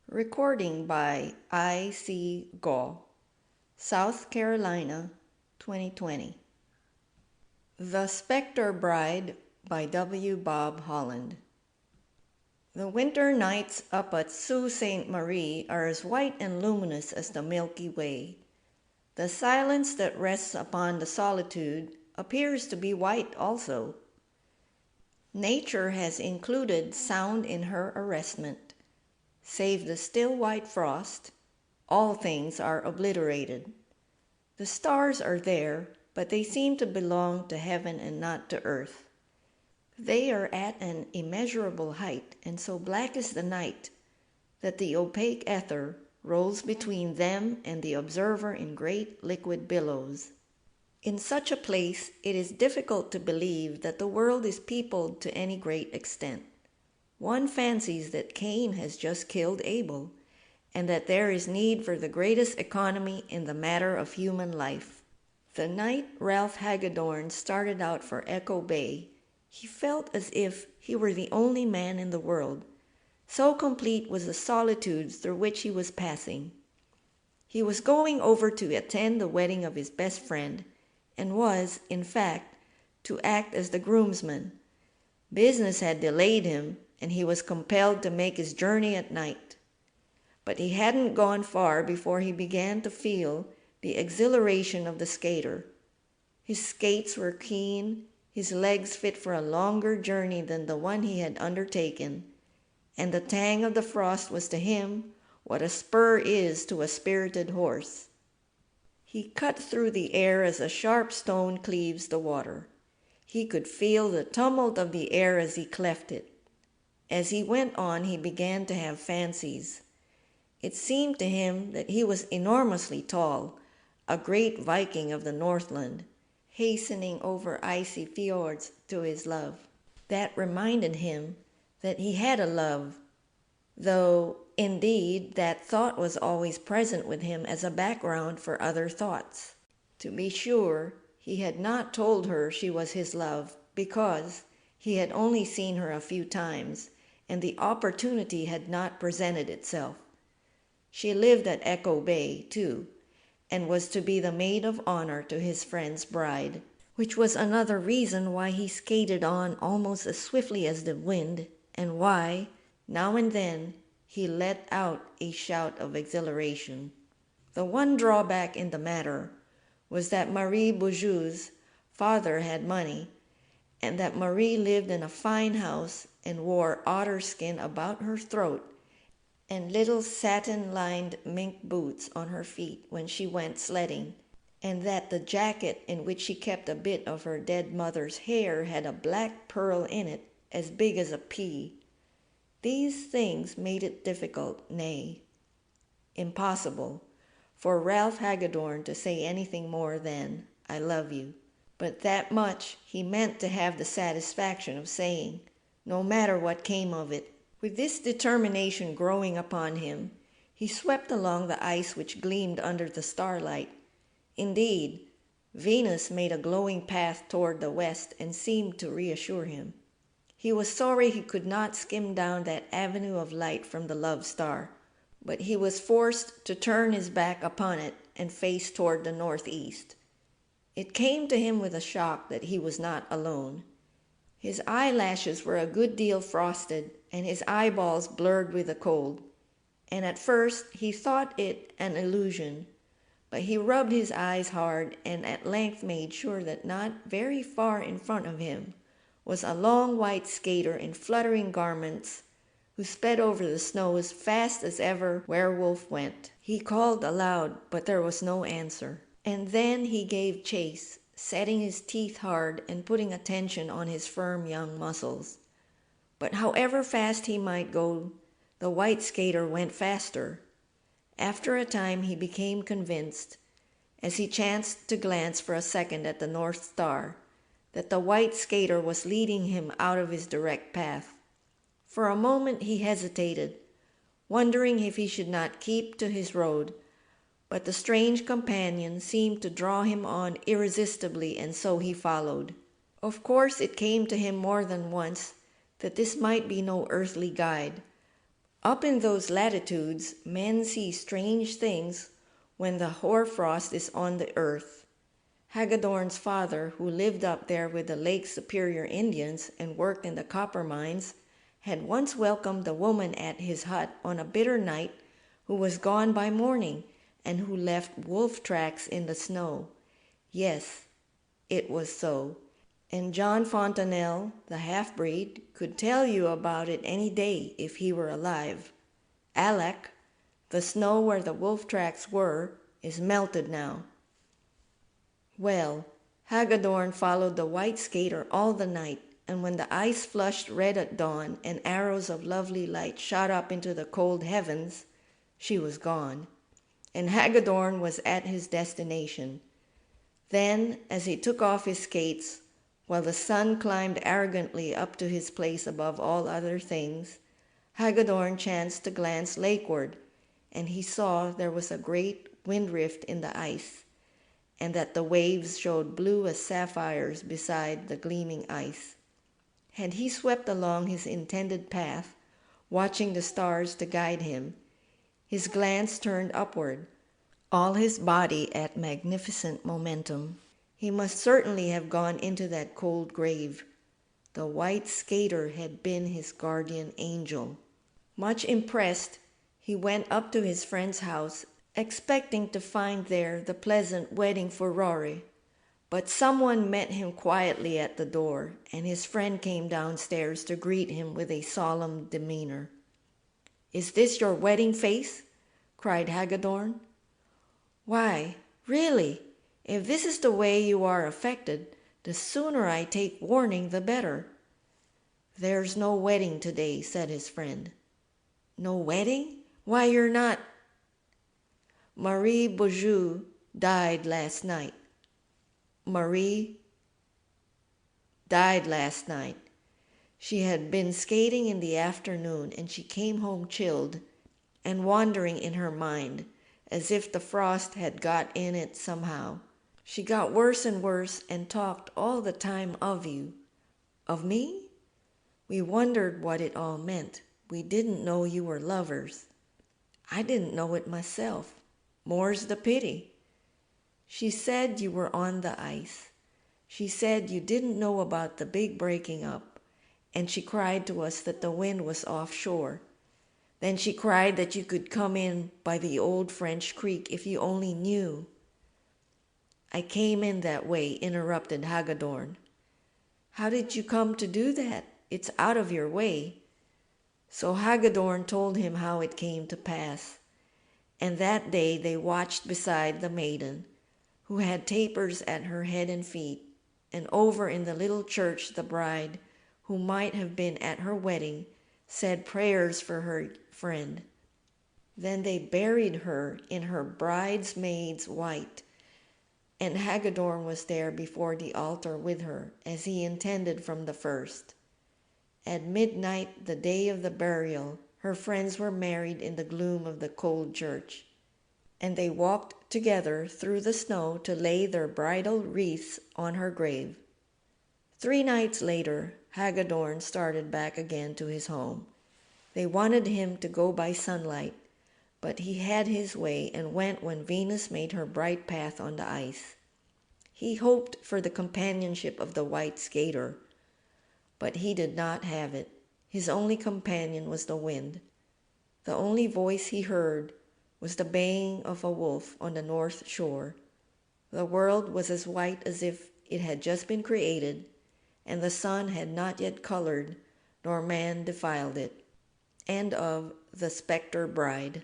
Recording by I.C. Gaw, South Carolina, 2020. The Spectre Bride by W. Bob Holland. The winter nights up at Sault Ste. Marie are as white and luminous as the Milky Way. The silence that rests upon the solitude appears to be white also. Nature has included sound in her arrestment. Save the still white frost, all things are obliterated. The stars are there, but they seem to belong to heaven and not to earth. They are at an immeasurable height, and so black is the night that the opaque ether rolls between them and the observer in great liquid billows. In such a place, it is difficult to believe that the world is peopled to any great extent. One fancies that Cain has just killed Abel, and that there is need for the greatest economy in the matter of human life. The night Ralph Hagadorn started out for Echo Bay, he felt as if he were the only man in the world, so complete was the solitude through which he was passing. He was going over to attend the wedding of his best friend, and was, in fact, to act as the groomsman. Business had delayed him, and he was compelled to make his journey at night. But he hadn't gone far before he began to feel the exhilaration of the skater. His skates were keen, his legs fit for a longer journey than the one he had undertaken, and the tang of the frost was to him what a spur is to a spirited horse. He cut through the air as a sharp stone cleaves the water. He could feel the tumult of the air as he cleft it. As he went on, he began to have fancies. It seemed to him that he was enormously tall, a great Viking of the Northland, hastening over icy fjords to his love. That reminded him that he had a love, though, indeed, that thought was always present with him as a background for other thoughts. To be sure, he had not told her she was his love, because he had only seen her a few times, and the opportunity had not presented itself. She lived at Echo Bay, too, and was to be the maid of honor to his friend's bride, which was another reason why he skated on almost as swiftly as the wind, and why, now and then, he let out a shout of exhilaration. The one drawback in the matter was that Marie Beaujeu's father had money, and that Marie lived in a fine house and wore otter skin about her throat and little satin-lined mink boots on her feet when she went sledding, and that the jacket in which she kept a bit of her dead mother's hair had a black pearl in it as big as a pea. These things made it difficult, nay, impossible, for Ralph Hagadorn to say anything more than, "I love you." But that much he meant to have the satisfaction of saying, no matter what came of it. With this determination growing upon him, he swept along the ice which gleamed under the starlight. Indeed, Venus made a glowing path toward the west and seemed to reassure him. He was sorry he could not skim down that avenue of light from the love star, but he was forced to turn his back upon it and face toward the northeast. It came to him with a shock that he was not alone. His eyelashes were a good deal frosted, and his eyeballs blurred with the cold, and at first he thought it an illusion, but he rubbed his eyes hard and at length made sure that not very far in front of him was a long white skater in fluttering garments who sped over the snow as fast as ever werewolf went. He called aloud, but there was no answer. And then he gave chase, setting his teeth hard and putting a tension on his firm young muscles. But however fast he might go, the white skater went faster. After a time he became convinced, as he chanced to glance for a second at the North Star, that the white skater was leading him out of his direct path. For a moment he hesitated, wondering if he should not keep to his road, but the strange companion seemed to draw him on irresistibly, and so he followed. Of course it came to him more than once that this might be no earthly guide, Up in those latitudes, men see strange things when the hoarfrost is on the earth. Hagedorn's father, who lived up there with the Lake Superior Indians and worked in the copper mines, had once welcomed a woman at his hut on a bitter night who was gone by morning and who left wolf tracks in the snow. Yes, it was so. And John Fontanelle, the half-breed, could tell you about it any day if he were alive. Alec, the snow where the wolf tracks were, is melted now. Well, Hagedorn followed the white skater all the night, and when the ice flushed red at dawn and arrows of lovely light shot up into the cold heavens, she was gone, and Hagedorn was at his destination. Then, as he took off his skates, while the sun climbed arrogantly up to his place above all other things, Hagedorn chanced to glance lakeward, and he saw there was a great wind rift in the ice, and that the waves showed blue as sapphires beside the gleaming ice. Had he swept along his intended path, watching the stars to guide him, his glance turned upward, all his body at magnificent momentum, he must certainly have gone into that cold grave. The white skater had been his guardian angel. Much impressed, he went up to his friend's house, expecting to find there the pleasant wedding for Rory. But someone met him quietly at the door, and his friend came downstairs to greet him with a solemn demeanor. "Is this your wedding face?" cried Hagedorn. "Why, really, if this is the way you are affected, the sooner I take warning the better." "There's no wedding today," said his friend. "No wedding? Why, you're not—" "Marie Beaujeu died last night. Marie died last night. She had been skating in the afternoon, and she came home chilled and wandering in her mind, as if the frost had got in it somehow. She got worse and worse and talked all the time of you." "Of me?" "We wondered what it all meant. We didn't know you were lovers." "I didn't know it myself. More's the pity." "She said you were on the ice. She said you didn't know about the big breaking up, and she cried to us that the wind was offshore. Then she cried that you could come in by the old French creek if you only knew." "I came in that way," interrupted Hagedorn. "How did you come to do that? It's out of your way." So Hagedorn told him how it came to pass. And that day they watched beside the maiden, who had tapers at her head and feet, and over in the little church the bride, who might have been at her wedding, said prayers for her friend. Then they buried her in her bridesmaid's white, and Hagedorn was there before the altar with her, as he intended from the first. At midnight, the day of the burial, her friends were married in the gloom of the cold church, and they walked together through the snow to lay their bridal wreaths on her grave. 3 nights later, Hagedorn started back again to his home. They wanted him to go by sunlight, but he had his way and went when Venus made her bright path on the ice. He hoped for the companionship of the white skater, but he did not have it. His only companion was the wind. The only voice he heard was the baying of a wolf on the north shore. The world was as white as if it had just been created, and the sun had not yet colored, nor man defiled it. End of The Spectre Bride.